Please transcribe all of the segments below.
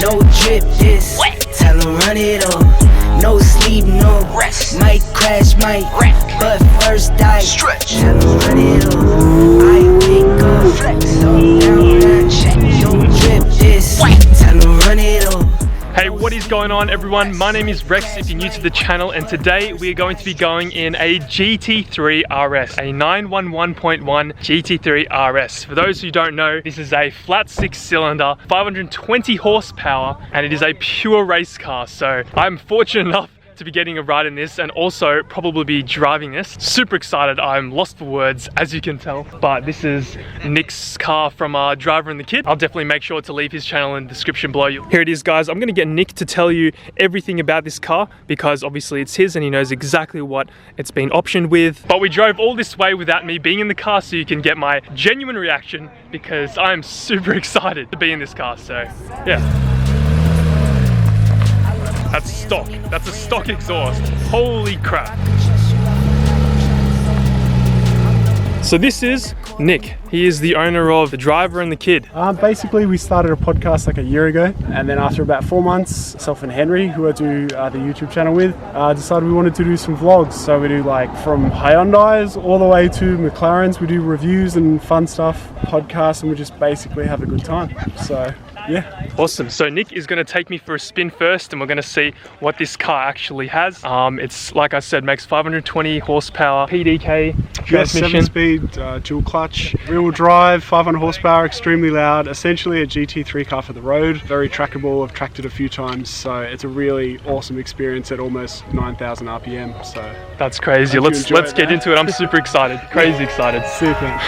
No drip, this wet. Tell them run it up. No sleep, no rest. Might crash, might wreck. But first I stretch. Tell them run it up. I wake up, flex on down that check. No drip, this wet. Tell them run it up. Hey, what is going on everyone? My name is Rex if you're new to the channel, and today we are going to be going in a GT3 RS, a 911.1 GT3 RS. For those who don't know, this is a flat 6-cylinder, 520 horsepower, and it is a pure race car. So I'm fortunate enough to be getting a ride in this and also probably be driving this. Super excited. I'm lost for words, as you can tell. But this is Nick's car from Driver and the Kid. I'll definitely make sure to leave his channel in the description below. Here it is, guys. I'm gonna get Nick to tell you everything about this car because obviously it's his and he knows exactly what it's been optioned with. But we drove all this way without me being in the car so you can get my genuine reaction because I'm super excited to be in this car. So yeah. That's stock. That's a stock exhaust. Holy crap. So this is Nick. He is the owner of the Driver and the Kid. Basically, we started a podcast like a year ago, and then after about 4 months, myself and Henry, who I do the YouTube channel with, decided we wanted to do some vlogs. So we do like from Hyundais all the way to McLarens. We do reviews and fun stuff, podcasts, and we just basically have a good time. So yeah. Awesome. So Nick is going to take me for a spin first and we're going to see what this car actually has. It's, like I said, makes 520 horsepower, PDK transmission. 7-speed, dual clutch, rear-wheel drive, 500 horsepower, extremely loud. Essentially a GT3 car for the road. Very trackable. I've tracked it a few times. So it's a really awesome experience at almost 9,000 RPM. So that's crazy. Let's get into it. I'm super excited. Crazy excited. Super.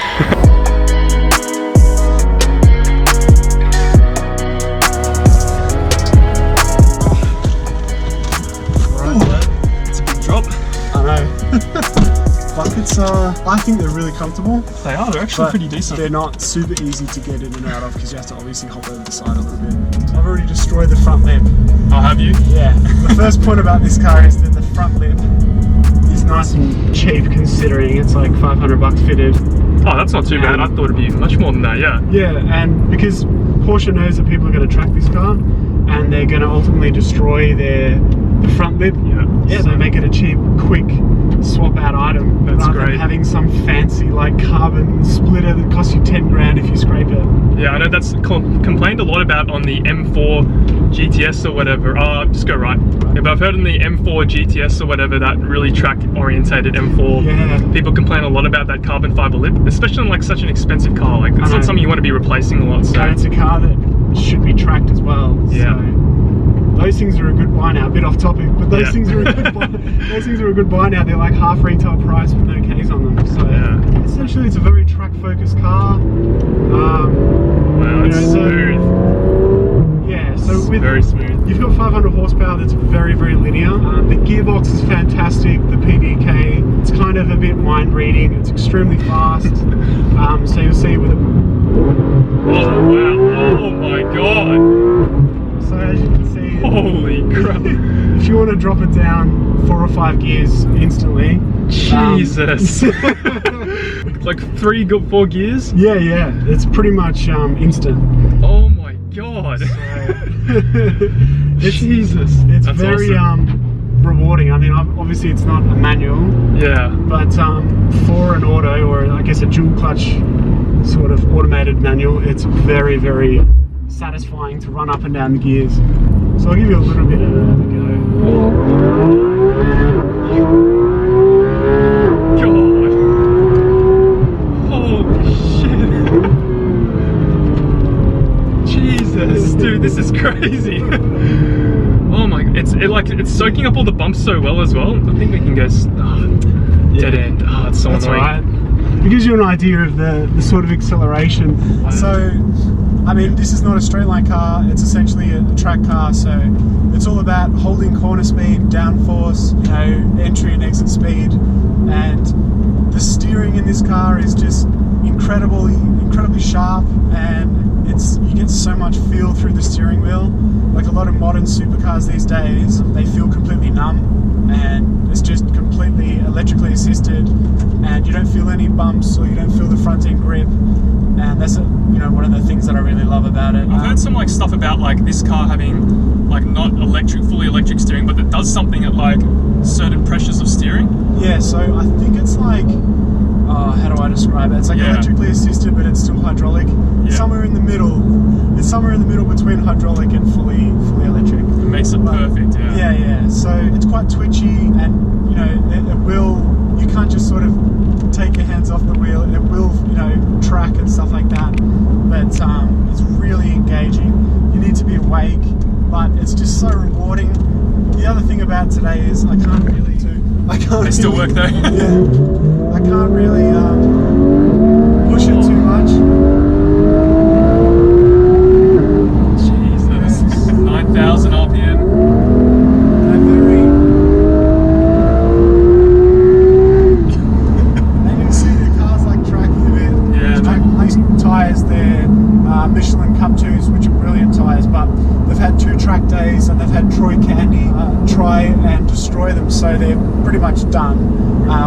Buckets are, I think they're really comfortable. They are, they're actually pretty decent. They're not super easy to get in and out of because you have to obviously hop over the side a little bit. I've already destroyed the front lip. Oh, have you? Yeah. The first point about this car is that the front lip is nice and cheap considering it's like 500 bucks fitted. Oh, that's not too bad. I thought it'd be much more than that, yeah. Yeah, and because Porsche knows that people are going to track this car and they're going to ultimately destroy the front lip. Yeah, they make it a cheap, quick swap out item. That's rather great. Than having some fancy like carbon splitter that costs you 10 grand if you scrape it. Yeah, I know that's complained a lot about on the M4 GTS or whatever. Just go right. Yeah, but I've heard on the M4 GTS or whatever, that really track orientated M4. Yeah. People complain a lot about that carbon fiber lip, especially on like such an expensive car. Like it's not something you want to be replacing a lot. So. And it's a car that should be tracked as well. Yeah. So those things are a good buy now. A bit off topic, but those things are a good buy. Those things are a good buy now. They're like half retail price with no Ks on them. So essentially, it's a very track-focused car. Wow, it's smooth. Yeah, so it's very smooth. You've got 500 horsepower. That's very, very linear. The gearbox is fantastic. The PDK, it's kind of a bit mind-reading. It's extremely fast. So you'll see with it. Oh wow! Oh my god! So as you can see, holy crap! If you want to drop it down 4 or 5 gears instantly, Jesus! Like 3, 4 gears? Yeah, it's pretty much instant. Oh my god! So, Jesus! It's that's very awesome. rewarding. I mean, obviously it's not a manual. Yeah. But for an auto, or I guess a dual clutch sort of automated manual, it's very, very satisfying to run up and down the gears. So I'll give you a little bit of a go. God. Holy shit. Jesus, dude, this is crazy. Oh my, it's soaking up all the bumps so well as well. I think we can go dead end. Oh, it's so annoying. Right. It gives you an idea of the sort of acceleration. So I mean, this is not a straight line car, it's essentially a track car, so it's it's all about holding corner speed, downforce, you know, entry and exit speed, and the steering in this car is just incredibly sharp, and you get so much feel through the steering wheel. Like a lot of modern supercars these days, they feel completely numb, and it's just completely electrically assisted, and you don't feel any bumps or you don't feel the front end grip, and that's you know, one of the things that I really love about it. I've heard some like stuff about like this car having like not fully electric steering, but that does something at like certain pressures of steering. Yeah, so I think it's like, how do I describe it? It's like electrically assisted, but it's still hydraulic. Somewhere in the middle. It's somewhere in the middle between hydraulic and fully electric. It makes it perfect, yeah. Yeah. So it's quite twitchy, and you know, you can't just sort of take your hands off the wheel. It will, you know, track and stuff like that. But it's really engaging. You need to be awake, but it's just so rewarding. The other thing about today is I can't really. They still work though. Yeah, I can't really push it too much. Jesus, 9,000 RPM. And you can see the car's like tracking a bit. Yeah. These tyres, they're Michelin Cup 2s, which are brilliant tyres, but they've had 2 track days and they've had Troy Candy try and destroy them, so they're pretty much done,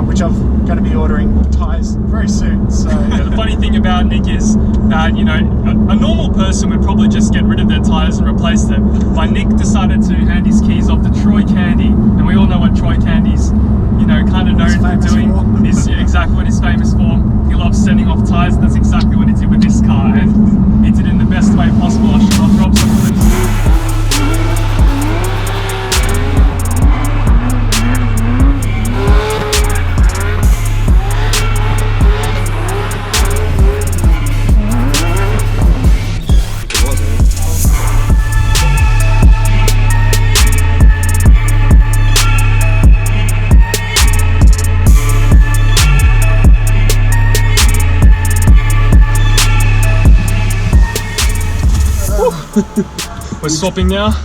which I'm going to be ordering tyres very soon. So the funny thing about Nick is that, you know, a normal person would probably just get rid of their tyres and replace them, but Nick decided to hand his keys off to Troy Candy, and we all know what Troy Candy's, you know, kind of known for doing. Is exactly what he's famous for. He loves sending off tyres, and that's exactly what he did with this car, and he did it in the best way possible. I'll drop some clips. We're swapping now. Dude,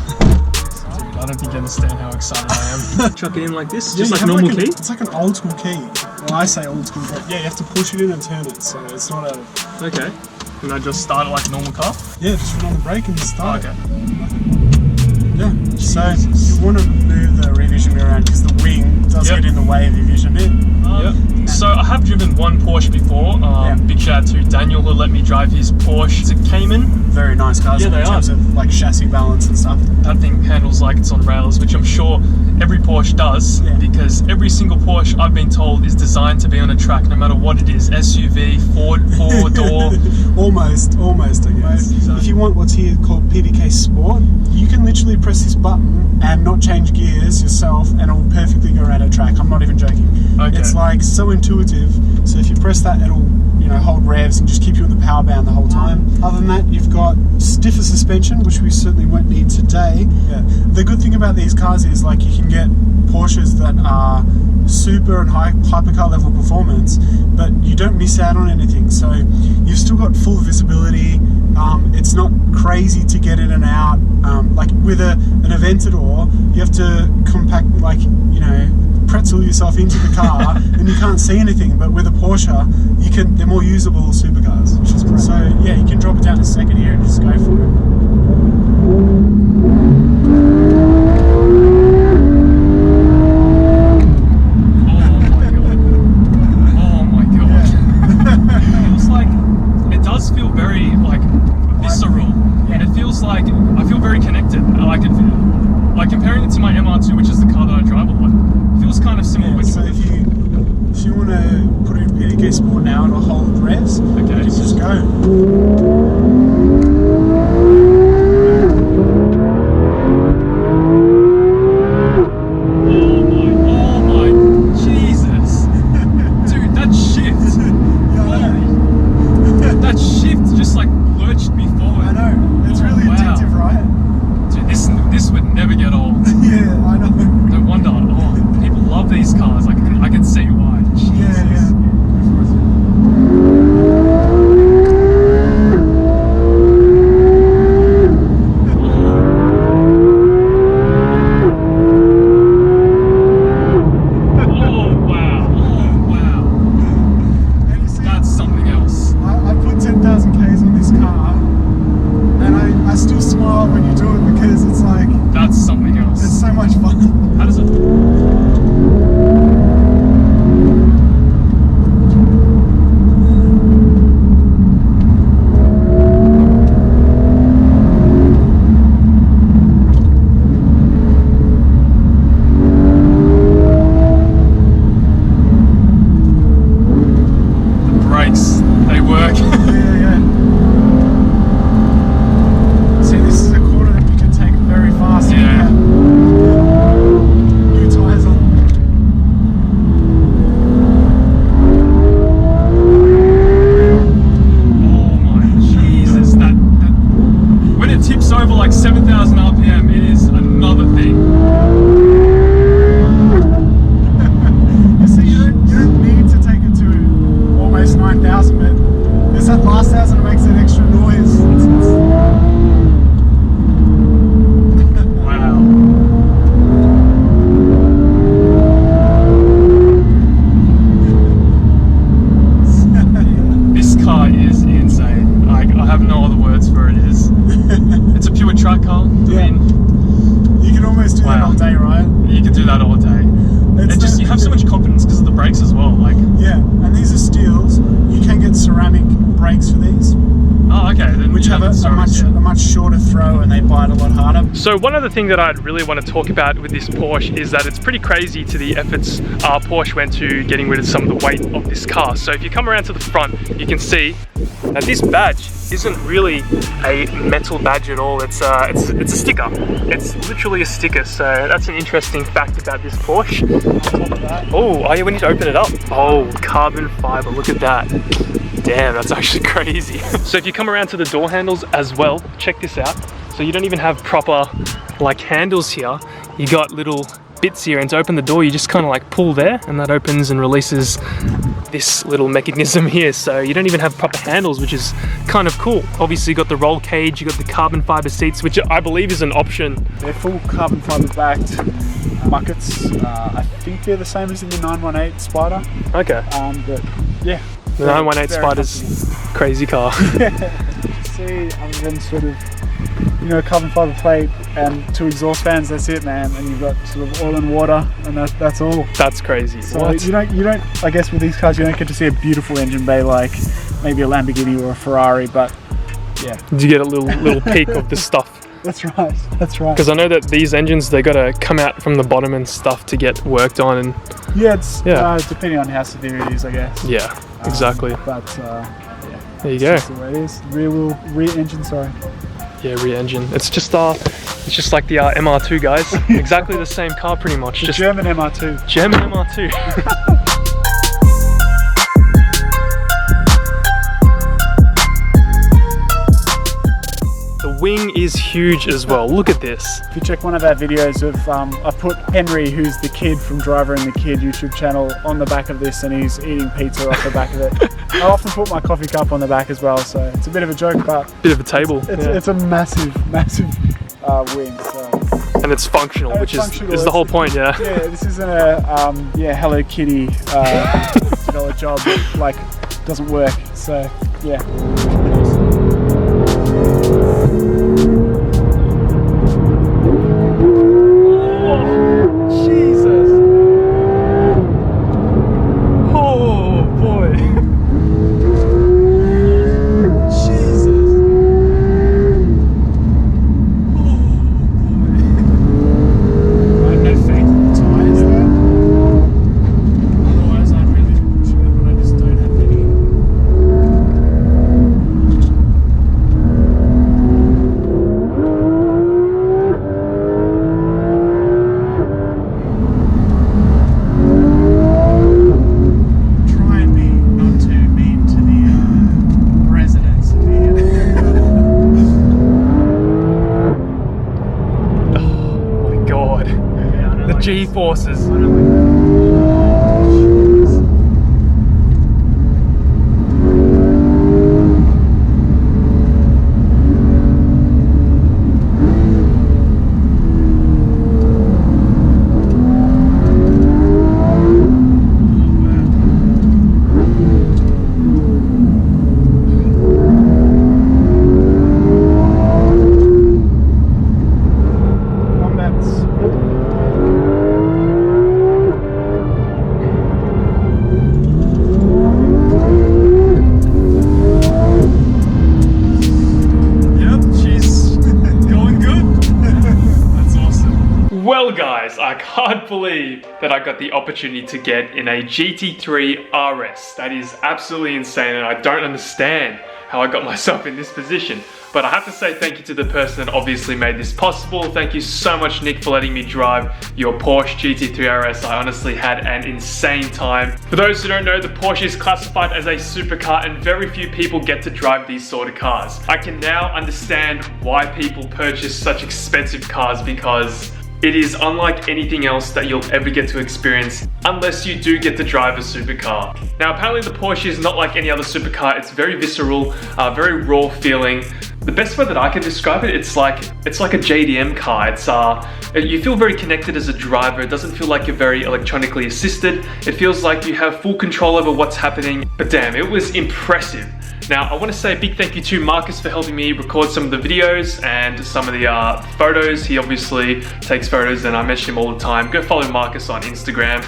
I don't think you understand how excited I am. Chuck it in like this, just like normal key? It's like an old school key. Well, I say old school, but yeah, you have to push it in and turn it, so it's not a... Okay. Can I just start it like a normal car? Yeah, just put on the brake and start. Okay. Yeah, so you want to move the rear vision mirror around because the wing does get in the way of your vision bit. So I have driven one Porsche before. Big shout out to Daniel who let me drive his Porsche. It's a Cayman. Very nice cars in terms of like chassis balance and stuff. That thing handles like it's on rails, which I'm sure every Porsche does, because every single Porsche I've been told is designed to be on a track no matter what it is. SUV, four-door. almost I guess. Exactly. If you want what's here called PDK Sport, you can literally press this button and not change gears yourself and it'll perfectly go around a track. I'm not even joking. Okay. It's like so intuitive, so if you press that it'll, you know, hold revs and just keep you in the power band the whole time. Other than that, you've got stiffer suspension, which we certainly won't need today. The good thing about these cars is like you can get Porsches that are super and hypercar level performance, but you don't miss out on anything. So you've still got full visibility. It's not crazy to get in and out. Like with an Aventador, you have to compact, like, you know, pretzel yourself into the car and you can't see anything, but with a Porsche you can, they're more usable supercars, which is great. So yeah, you can drop it down to second here and just go for it. I feel very connected. I like it. Like comparing it to my MR2, which is the car that I drive a lot, it feels kind of similar. So if you want to put it in PDK Sport now, it'll hold revs. Okay, you just go. that all day. And just, you have so much confidence because of the brakes as well. Like, yeah, and these are steels. You can get ceramic brakes for these. oh, okay. Then Which have a much shorter throw and they bite a lot harder. So one other thing that I'd really want to talk about with this Porsche is that it's pretty crazy to the efforts Porsche went to getting rid of some of the weight of this car. So if you come around to the front, you can see that this badge isn't really a metal badge at all. It's a sticker. It's literally a sticker. So that's an interesting fact about this Porsche. Oh yeah, we need to open it up. Oh, carbon fiber, look at that. Damn, that's actually crazy. So if you come around to the door handles as well, check this out. So you don't even have proper like handles here. You got little bits here, and to open the door you just kind of like pull there and that opens and releases this little mechanism here. So you don't even have proper handles, which is kind of cool. Obviously you got the roll cage, you got the carbon fiber seats, which I believe is an option. They're full carbon fiber backed buckets. I think they're the same as in the 918 Spider. Okay. But yeah. The 918 Spider's crazy car. See, other than sort of, you know, carbon fiber plate and 2 exhaust fans, that's it, man. And you've got sort of oil and water, and that's all. That's crazy. So what? you don't, I guess with these cars, you don't get to see a beautiful engine bay like maybe a Lamborghini or a Ferrari, but yeah. You get a little peek of the stuff. That's right, that's right. Because I know that these engines, they got to come out from the bottom and stuff to get worked on. And yeah, it's depending on how severe it is, I guess. yeah, exactly. But yeah, there you go. That's the way it is. Rear engine, sorry. Yeah, rear engine. It's just like the MR2, guys. Exactly the same car, pretty much. Just German MR2. German MR2. The wing is huge as well. Look at this. If you check one of our videos of, I put Henry, who's the kid from Driver and the Kid YouTube channel, on the back of this, and he's eating pizza off the back of it. I often put my coffee cup on the back as well, so it's a bit of a joke, but bit of a table. It's a massive wing. So. And it's functional, which is the whole point, yeah. Yeah, this isn't a Hello Kitty $50 job that like doesn't work. So yeah. G-forces. Well guys, I can't believe that I got the opportunity to get in a GT3 RS. That is absolutely insane, and I don't understand how I got myself in this position. But I have to say thank you to the person that obviously made this possible. Thank you so much, Nick, for letting me drive your Porsche GT3 RS. I honestly had an insane time. For those who don't know, the Porsche is classified as a supercar, and very few people get to drive these sort of cars. I can now understand why people purchase such expensive cars, because it is unlike anything else that you'll ever get to experience unless you do get to drive a supercar. Now apparently the Porsche is not like any other supercar. It's very visceral, very raw feeling. The best way that I can describe it, it's like a JDM car. You feel very connected as a driver. It doesn't feel like you're very electronically assisted. It feels like you have full control over what's happening. But damn, it was impressive Now, I want to say a big thank you to Marcus for helping me record some of the videos and some of the photos. He obviously takes photos and I mention him all the time. Go follow Marcus on Instagram.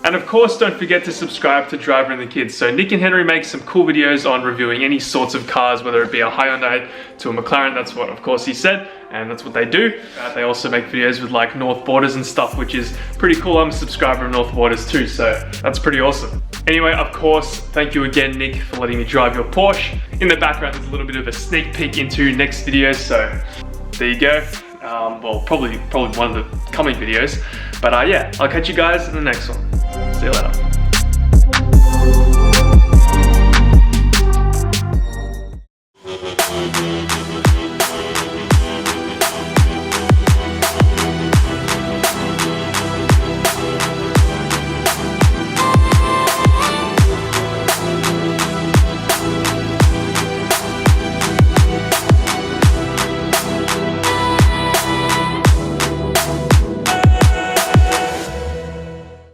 And of course, don't forget to subscribe to Driver and the Kids. So Nick and Henry make some cool videos on reviewing any sorts of cars, whether it be a Hyundai to a McLaren. That's what, of course, he said, and that's what they do. They also make videos with like North Borders and stuff, which is pretty cool. I'm a subscriber of North Borders too, so that's pretty awesome. Anyway, of course, thank you again, Nick, for letting me drive your Porsche. In the background, there's a little bit of a sneak peek into next video, so there you go. Well, probably one of the coming videos. But yeah, I'll catch you guys in the next one. See you later.